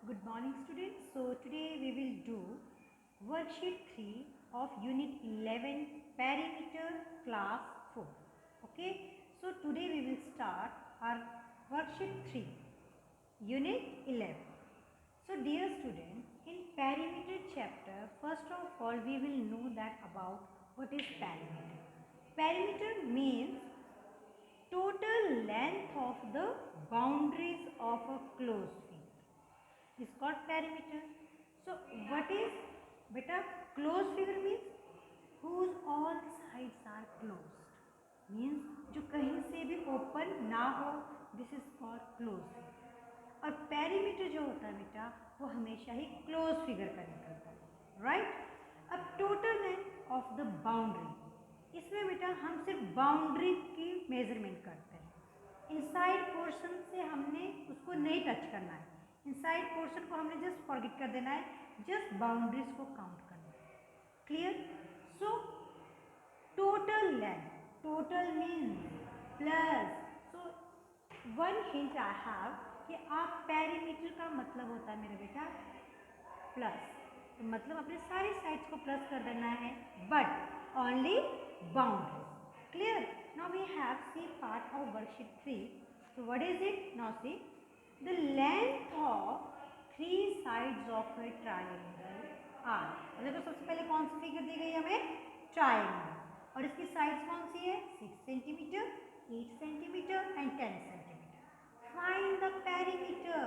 Good morning students. So today we will do worksheet 3 of unit 11 perimeter class 4. Okay. So today we will start our worksheet 3 unit 11. So dear students, in perimeter chapter first of all we will know that about what is perimeter. Perimeter means total length of the boundaries of a closed field is called perimeter. So what is beta closed figure means whose all the sides are closed, means जो कहीं से भी open ना हो, this is called close figure. और perimeter जो होता है बेटा वो हमेशा ही क्लोज फिगर का निकलता है, राइट। अब total length of the boundary, इसमें बेटा हम सिर्फ बाउंड्री की मेजरमेंट करते हैं। इनसाइड पोर्शन से हमने उसको नहीं टच करना है, इनसाइड पोर्शन को हमने जस्ट फॉरगेट कर देना है, जस्ट बाउंड्रीज को काउंट करना है। Clear? So total length, total means plus, so one hint I have कि आप पेरीमीटर का मतलब होता है मेरे बेटा प्लस, तो मतलब अपने सारी साइड्स को प्लस कर देना है, but only boundaries. Clear? Now we have C part of worksheet 3. So what is it? Now see, the length of three sides of a triangle are, मतलब तो सबसे पहले कौन सी फिगर दी गई हमें? ट्राइंगल, और इसकी साइड्स कौन सी है? 6 centimetre, 8 centimetre and 10 centimetre. Find the perimeter.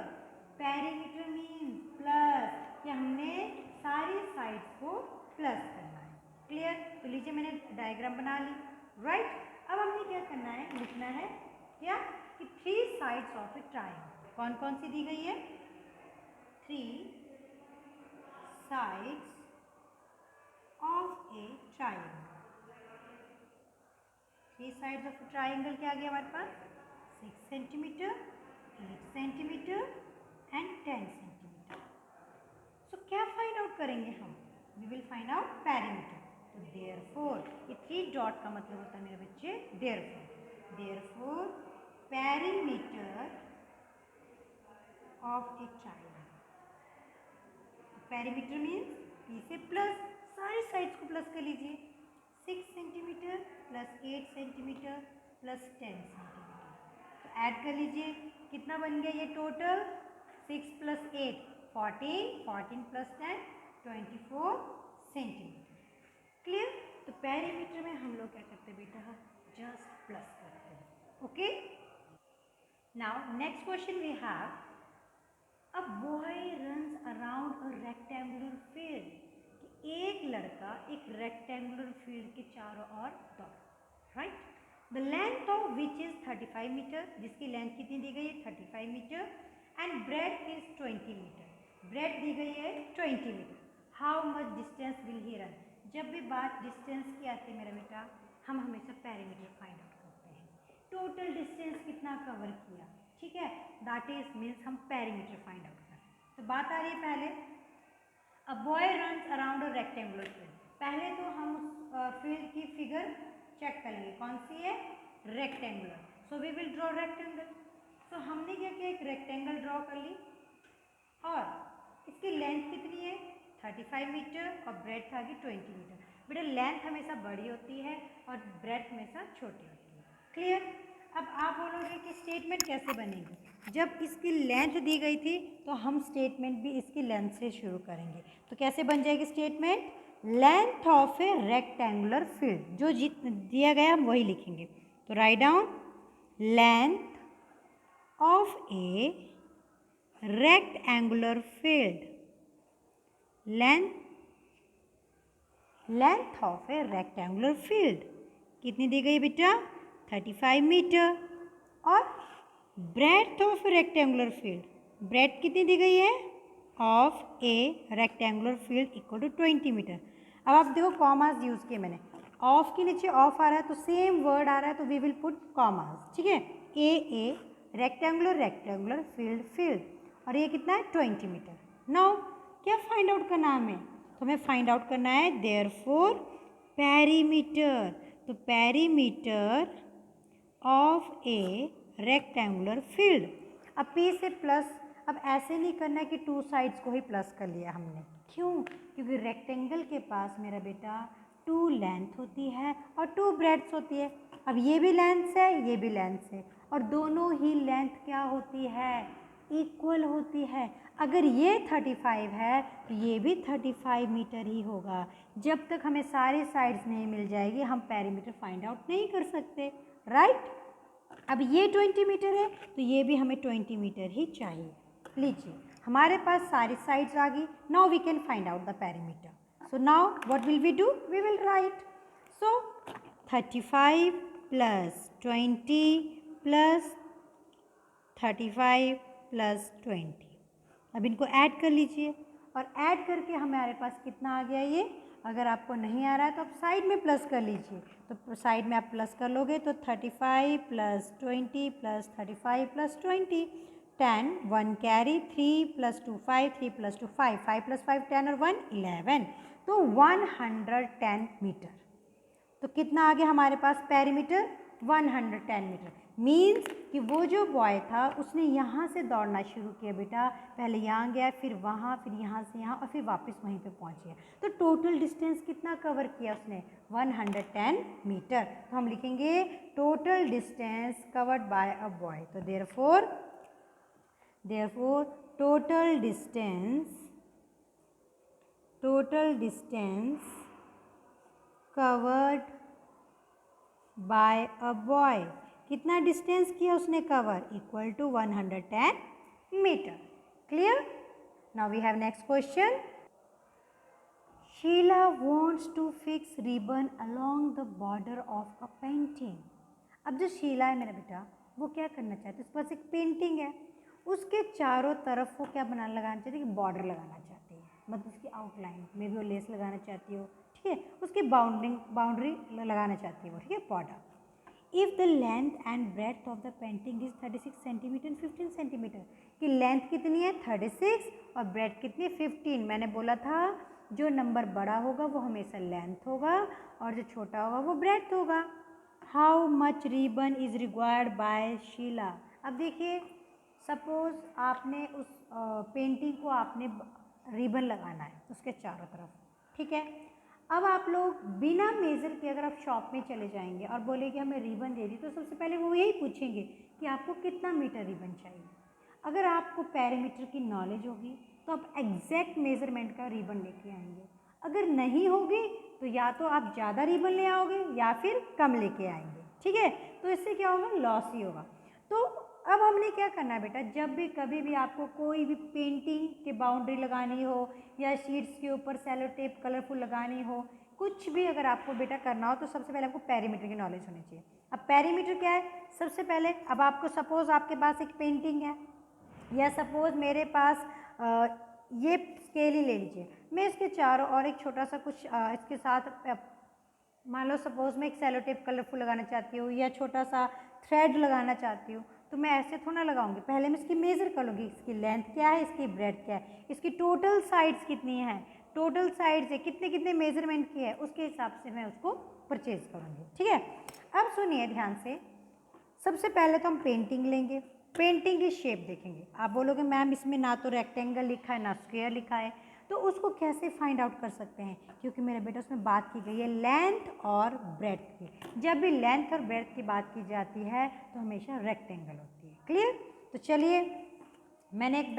Perimeter means plus, कि हमने सारी साइड्स को प्लस करना है। क्लियर? तो लीजिए मैंने डायग्राम बना ली, राइट। अब हमने क्या करना है, लिखना है क्या कि 3 साइड्स ऑफ ए ट्राइंगल कौन कौन सी दी गई है? 3 sides of a triangle. 3 sides of a triangle क्या आ गया हमारे पास? 6 centimetre, 8 centimetre and 10 centimetre. So क्या फाइंड आउट करेंगे हम? We will find out perimeter. तो देयरफॉर, ये 3 डॉट का मतलब होता है मेरे बच्चे therefore. Therefore perimeter of a triangle, perimeter means P से प्लस, सारी साइड्स को प्लस कर लीजिए। 6 centimetre plus 8 centimetre plus 10 centimetre, तो ऐड कर लीजिए, कितना बन गया ये total? 6 plus 8 14, 14 plus 10 24 centimetre. Clear? तो पेरीमीटर में हम लोग क्या करते हैं बेटा? जस्ट प्लस करते हैं। Okay, now next question we have, a boy runs around a rectangular field, कि एक लड़का एक रेक्टेंगुलर फील्ड के चारों ओर दौड़, right. The length of which is 35 metre, जिसकी लेंथ कितनी दी गई है? 35 metre, and breadth is 20 metre, breadth दी गई है 20 metre. How much distance will he run? जब भी बात डिस्टेंस की आती है मेरा बेटा, हम हमेशा पेरीमीटर फाइंड आउट करते हैं, टोटल डिस्टेंस कितना कवर किया, ठीक है, दैट इज मीन्स हम पेरीमीटर फाइंड आउट करें। तो बात आ रही है पहले, अ boy runs around a rectangular field. पहले तो हम उस फील्ड की फिगर चेक करेंगे, कौन सी है? Rectangular. So we will draw rectangle. So हमने क्या किया, एक रेक्टेंगल ड्रॉ कर ली, और इसकी लेंथ कितनी है? 35 मीटर, और ब्रेथ आ गई 20 मीटर। बेटा लेंथ हमेशा बड़ी होती है और ब्रेथ हमेशा छोटी होती है। क्लियर? अब आप बोलोगे कि स्टेटमेंट कैसे बनेगी? जब इसकी लेंथ दी गई थी तो हम स्टेटमेंट भी इसकी लेंथ से शुरू करेंगे, तो कैसे बन जाएगी statement? Length of a rectangular field, जो दिया गया हम वही लिखेंगे। तो write down, length of a rectangular field, length of a rectangular field कितनी दी गई बेटा? 35 मीटर, और breadth of rectangular field, breadth कितनी दी गई है? Of a rectangular field equal to 20 metre. अब आप देखो कॉमास यूज किए मैंने, ऑफ के नीचे ऑफ आ रहा है तो सेम वर्ड आ रहा है, तो वी विल पुट कॉमास, ठीक है। ए रेक्टेंगुलर फील्ड, और ये कितना है? 20 मीटर। नाउ क्या फाइंड आउट करना है हमें? तो हमें फाइंड आउट करना है देयरफॉर पेरीमीटर। तो perimeter of a rectangular field, अब P से प्लस, अब ऐसे नहीं करना कि टू साइड्स को ही प्लस कर लिया हमने, क्यों? क्योंकि रेक्टेंगल के पास मेरा बेटा टू लेंथ होती है और टू ब्रेड्थ होती है। अब ये भी लेंथ है, ये भी लेंथ है, और दोनों ही लेंथ क्या होती है? इक्वल होती है। अगर ये 35 है तो ये भी 35 मीटर ही होगा। जब तक हमें सारी साइड्स नहीं मिल जाएगी हम पेरीमीटर फाइंड आउट नहीं कर सकते, राइट? अब ये 20 मीटर है तो ये भी हमें 20 मीटर ही चाहिए। लीजिए हमारे पास सारी साइड्स आ गई। Now we can find out the perimeter. So now what will we do? We will write, so 35 प्लस 20 प्लस 35 प्लस 20। अब इनको ऐड कर लीजिए और ऐड करके हमारे पास कितना आ गया ये? अगर आपको नहीं आ रहा है तो आप साइड में प्लस कर लीजिए। तो साइड में आप प्लस कर लोगे तो 35 प्लस 20 प्लस 35 प्लस 20 10, 1 कैरी, 3 प्लस 2 5, 3 प्लस 2 5, 5 प्लस 5 10 और 1 11, तो 110 मीटर। तो कितना आ गया हमारे पास पेरीमीटर? 110 मीटर। मीन्स कि वो जो बॉय था उसने यहाँ से दौड़ना शुरू किया बेटा, पहले यहाँ गया, फिर वहाँ, फिर यहाँ से यहाँ और फिर वापस वहीं पे पहुँच गया। तो टोटल डिस्टेंस कितना कवर किया उसने? 110 मीटर। तो हम लिखेंगे total distance covered by a boy. तो therefore total distance covered by a boy, कितना डिस्टेंस किया उसने cover? Equal to 110 metre. Clear? Now we have next question. Sheela wants to fix ribbon along the border of a painting. अब जो शीला है मेरा बेटा वो क्या करना चाहती है? उसके पास एक पेंटिंग है, उसके चारों तरफ वो क्या लगाना चाहती है? बॉर्डर लगाना चाहती है, मतलब उसकी आउटलाइन में भी वो लेस लगाना चाहती हो, ठीक है? उसकी बाउंड्री लगाना चाहती है वो, ठीक है? Border. If the length and breadth of the painting is 36 centimetre and 15 centimetre, कि लेंथ कितनी है? 36 और ब्रेड्थ कितनी है? 15। मैंने बोला था जो नंबर बड़ा होगा वो हमेशा लेंथ होगा और जो छोटा होगा वो ब्रेड्थ होगा। How much ribbon is required by Sheela. अब देखिए सपोज आपने उस पेंटिंग को आपने रिबन लगाना है उसके चारों तरफ, ठीक है? अब आप लोग बिना मेज़र के अगर आप शॉप में चले जाएंगे और बोले कि हमें रिबन दे दी, तो सबसे पहले वो यही पूछेंगे कि आपको कितना मीटर रिबन चाहिए। अगर आपको पेरीमीटर की नॉलेज होगी तो आप एग्जैक्ट मेज़रमेंट का रिबन लेके आएंगे। अगर नहीं होगी तो या तो आप ज़्यादा रिबन ले आओगे या फिर कम लेके आएंगे, ठीक है? तो इससे क्या होगा? लॉस ही होगा। तो अब हमने क्या करना है बेटा, जब भी कभी भी आपको कोई भी पेंटिंग की बाउंड्री लगानी हो या शीट्स के ऊपर सेलो टेप कलरफुल लगानी हो, कुछ भी अगर आपको बेटा करना हो तो सबसे पहले आपको पेरीमीटर की नॉलेज होनी चाहिए। अब पेरीमीटर क्या है? सबसे पहले अब आपको सपोज आपके पास एक पेंटिंग है या सपोज मेरे पास ये स्केल ही ले लीजिए, मैं इसके चारों और एक छोटा सा कुछ इसके साथ मान लो सपोज मैं एक सेलो टेप कलरफुल लगाना चाहती हूँ या छोटा सा थ्रेड लगाना चाहती हूँ, तो मैं ऐसे थोड़ा लगाऊंगी, पहले मैं इसकी मेज़र कर लूँगी, इसकी लेंथ क्या है, इसकी ब्रेड्थ क्या है, इसकी टोटल साइड्स कितनी है, टोटल साइड्स है कितने कितने मेजरमेंट की है, उसके हिसाब से मैं उसको परचेज करूँगी, ठीक है? अब सुनिए ध्यान से, सबसे पहले तो हम पेंटिंग लेंगे, पेंटिंग की शेप देखेंगे। आप बोलोगे मैम इसमें ना तो रेक्टेंगल लिखा है ना स्क्वायर लिखा है, तो उसको कैसे फाइंड आउट कर सकते हैं? क्योंकि मेरे बेटा उसमें बात की गई है लेंथ और ब्रेड्थ की। जब भी लेंथ और ब्रेड्थ की बात की जाती है तो हमेशा रेक्टेंगल होती है। क्लियर? तो चलिए मैंने एक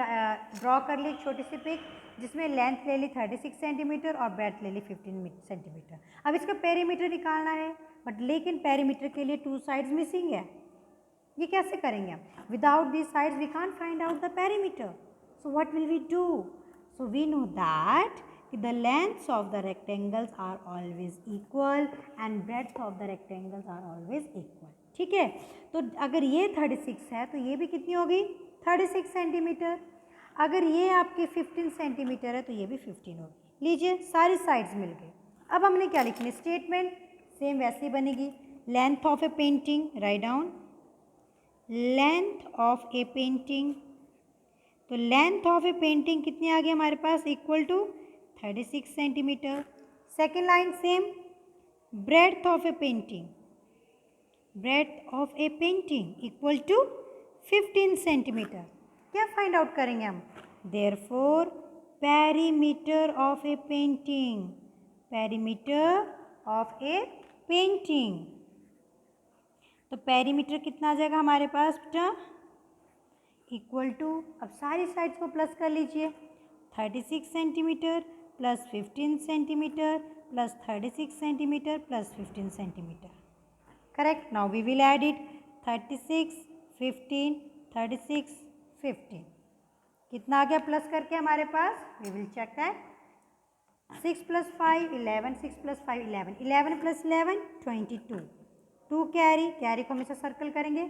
ड्रॉ कर ली छोटी सी पिक, जिसमें लेंथ ले ली 36 सेंटीमीटर और ब्रेड्थ ले ली 15 सेंटीमीटर। अब इसका पेरीमीटर निकालना है, बट लेकिन पेरीमीटर के लिए टू साइड्स मिसिंग है। ये कैसे करेंगे हम? Without this sides we can't find out the perimeter. So what will we do? So we know that the lengths of the rectangles are always equal and breadth of the rectangles are always equal. ठीक है? तो अगर ये 36 है तो ये भी कितनी होगी? 36 सेंटीमीटर। अगर ये आपके 15 सेंटीमीटर है तो ये भी 15 होगी। लीजिए सारी साइड्स मिल गई। अब हमने क्या लिखनी? स्टेटमेंट सेम वैसे ही बनेगी। Length of a painting, write down length of a painting. तो लेंथ ऑफ ए पेंटिंग कितनी आ गई हमारे पास? Equal to 36 centimetre. Second line same, breadth of a painting, breadth of a painting equal to 15 centimetre. क्या find out करेंगे हम? Therefore perimeter of a painting, perimeter of a painting. तो perimeter कितना आ जाएगा हमारे पास बेटा? इक्वल टू, अब सारी साइड्स को प्लस कर लीजिए, 36 centimetre plus 15 centimetre plus 36 centimetre plus 15 centimetre. Correct. Now we will add it, 36 15 36 15 कितना आ गया प्लस करके हमारे पास? We will check that. 6 + 5 11, 6 + 5 11, 11 + 11 22, 2 carry, carry को हमेशा सर्कल करेंगे,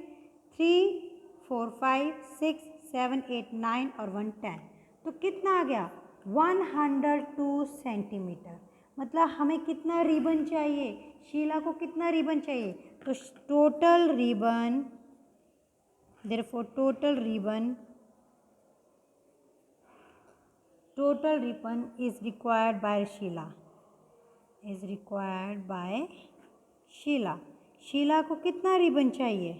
3 4 5 6 7 8 9 और 1 10। तो कितना आ गया? 102 सेंटीमीटर। मतलब हमें कितना रिबन चाहिए? शीला को कितना रिबन चाहिए? तो total ribbon, therefore total ribbon is required by Sheela, is required by Sheela. Sheela को कितना रिबन चाहिए?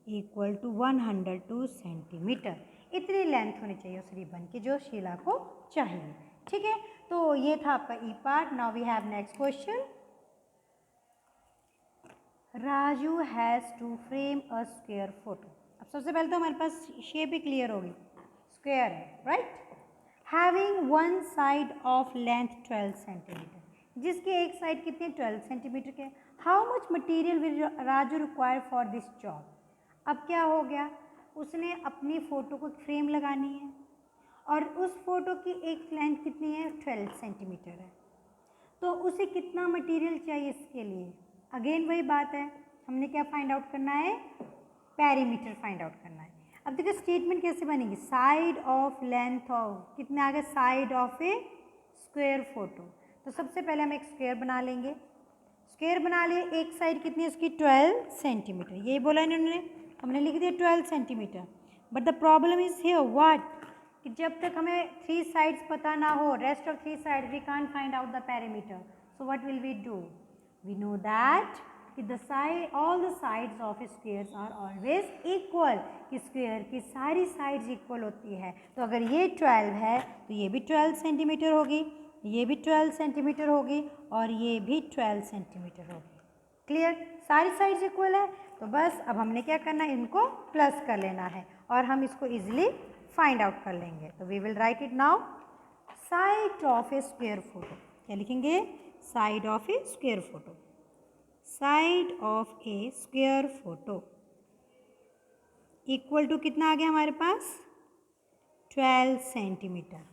Equal to 102 centimetre. इतनी लेंथ होनी चाहिए उस रिबन की जो शीला को चाहिए। ठीक है, तो ये था आपका E part. Now we have next question. Raju has to frame a square photo. अब सबसे पहले तो हमारे पास शेप भी क्लियर होगी, स्क्वायर है, right. Having one side of length 12 centimetre, जिसकी एक साइड कितनी 12 सेंटीमीटर के। How much material will Raju require for this job. अब क्या हो गया, उसने अपनी फ़ोटो को फ्रेम लगानी है और उस फोटो की एक लेंथ कितनी है? 12 सेंटीमीटर है। तो उसे कितना मटेरियल चाहिए इसके लिए? अगेन वही बात है, हमने क्या फाइंड आउट करना है? पेरीमीटर फाइंड आउट करना है। अब देखो स्टेटमेंट कैसे बनेगी, साइड ऑफ लेंथ ऑफ, कितने आगे? Side of a square photo. तो सबसे पहले हम एक स्क्वायर बना लेंगे, स्क्वायर बना लिए, एक साइड कितनी है उसकी? 12 सेंटीमीटर। यही बोला इन्होंने, हमने लिख दिया 12 centimetre. But the problem is here what, कि जब तक हमें 3 साइड्स पता ना हो, rest of 3 side we can't find out the perimeter. So what will we do? We know that कि the side, all the sides of squares are always equal, कि square की सारी साइड्स इक्वल होती है। तो अगर ये 12 है तो ये भी 12 सेंटीमीटर होगी, ये भी 12 सेंटीमीटर होगी और ये भी 12 सेंटीमीटर होगी। क्लियर? सारी साइड्स इक्वल है, तो बस अब हमने क्या करना है, इनको प्लस कर लेना है और हम इसको इजीली फाइंड आउट कर लेंगे। तो we will write it now, side of a square photo. क्या लिखेंगे? Side of a square photo, side of a square photo equal to कितना आ गया हमारे पास? 12 सेंटीमीटर।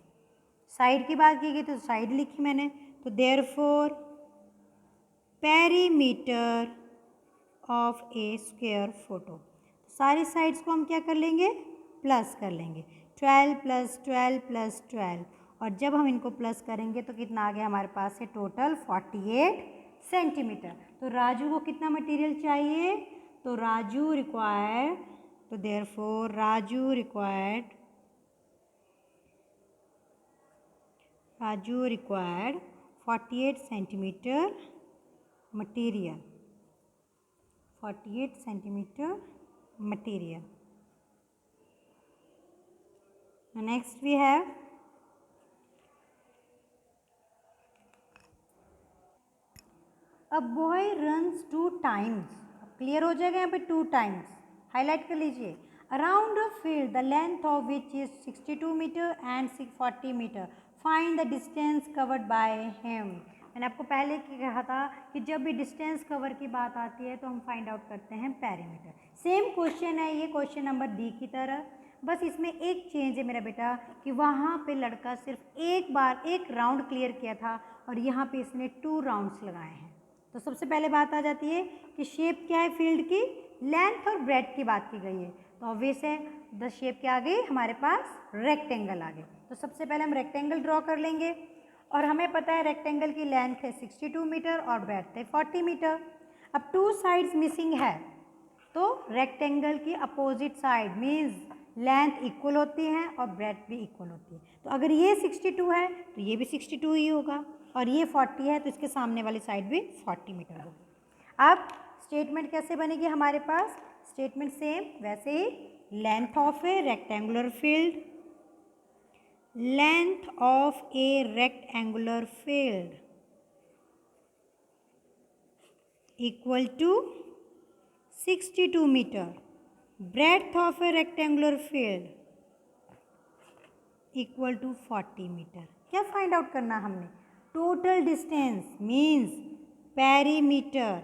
साइड की बात की गई तो साइड लिखी मैंने, तो therefore perimeter of a square photo, सारी साइड्स को हम क्या कर लेंगे? प्लस कर लेंगे, 12 + 12 + 12, और जब हम इनको प्लस करेंगे तो कितना आ गया हमारे पास? है टोटल 48 सेंटीमीटर। तो राजू को कितना मटेरियल चाहिए? तो राजू रिक्वायर्ड, तो therefore Raju required 48 centimetre material, 48 centimetre material. Next we have a boy runs 2 times. Clear हो जाएगा यहाँ पे, 2 टाइम्स हाईलाइट कर लीजिए। Around a field the length of which is 62 metre and 40 metre, find the distance covered by him. मैंने आपको पहले कहा था कि जब भी डिस्टेंस कवर की बात आती है तो हम फाइंड आउट करते हैं पेरीमीटर। सेम क्वेश्चन है ये, क्वेश्चन नंबर डी की तरह, बस इसमें एक चेंज है मेरा बेटा कि वहाँ पे लड़का सिर्फ एक बार एक राउंड क्लियर किया था और यहाँ पे इसने 2 राउंड्स लगाए हैं। तो सबसे पहले बात आ जाती है कि शेप क्या है फील्ड की? लेंथ और ब्रेड्थ की बात की गई है, तो ऑब्वियस है द शेप क्या आ गई हमारे पास? रेक्टेंगल आ गए। तो सबसे पहले हम रेक्टेंगल ड्रॉ कर लेंगे और हमें पता है रेक्टेंगल की लेंथ है 62 मीटर और ब्रेड्थ है 40 मीटर। अब 2 साइड्स मिसिंग है तो रेक्टेंगल की opposite side means length equal होती है और ब्रेड्थ भी इक्वल होती है। तो अगर ये 62 है तो ये भी 62 ही होगा और ये 40 है तो इसके सामने वाली साइड भी 40 मीटर होगी। अब स्टेटमेंट कैसे बनेगी हमारे पास? स्टेटमेंट सेम वैसे ही length of a rectangular field, length of a rectangular field equal to 62 meter. Breadth of a rectangular field equal to 40 meter. क्या फाइंड आउट करना हमने? Total distance means perimeter.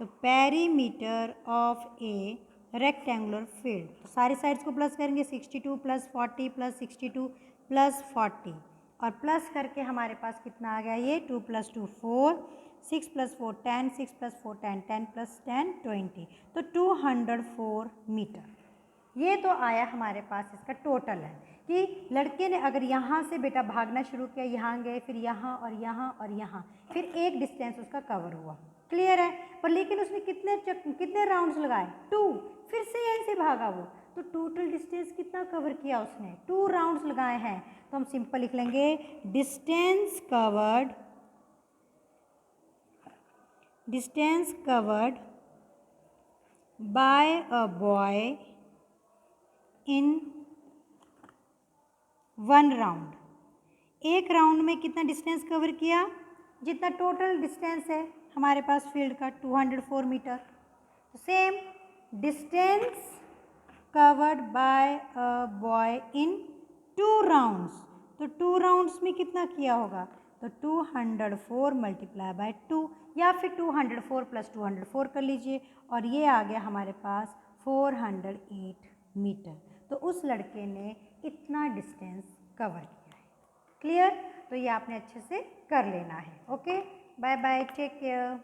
तो perimeter of a rectangular field, तो सारी sides को plus करेंगे. 62 plus 40 plus 62 plus 40 और plus करके हमारे पास कितना आ गया? ये 2 + 2 4, 6 + 4 10, 6 + 4 10, 10 + 10 20. तो 204 मीटर. ये तो आया हमारे पास इसका टोटल है कि लड़के ने अगर यहाँ से बेटा भागना शुरू किया, यहाँ गए, फिर यहाँ और यहाँ और यहाँ, फिर एक डिस्टेंस उसका कवर हुआ. क्लियर है? पर लेकिन उसने कितने राउंड्स लगाए? 2. फिर से यहीं से भागा वो, तो टोटल डिस्टेंस कितना कवर किया उसने? 2 राउंड्स लगाए हैं. तो हम सिंपल लिख लेंगे distance covered by a boy in 1 round. एक राउंड में कितना डिस्टेंस कवर किया? जितना टोटल डिस्टेंस है हमारे पास फील्ड का 204 metre. Same distance covered by a boy in 2 rounds. तो 2 राउंड्स में कितना किया होगा? तो 204 × 2 या फिर 204 + 204 कर लीजिए और ये आ गया हमारे पास 408 मीटर. तो उस लड़के ने इतना डिस्टेंस कवर किया है. क्लियर? तो ये आपने अच्छे से कर लेना है. Okay, bye bye, take care.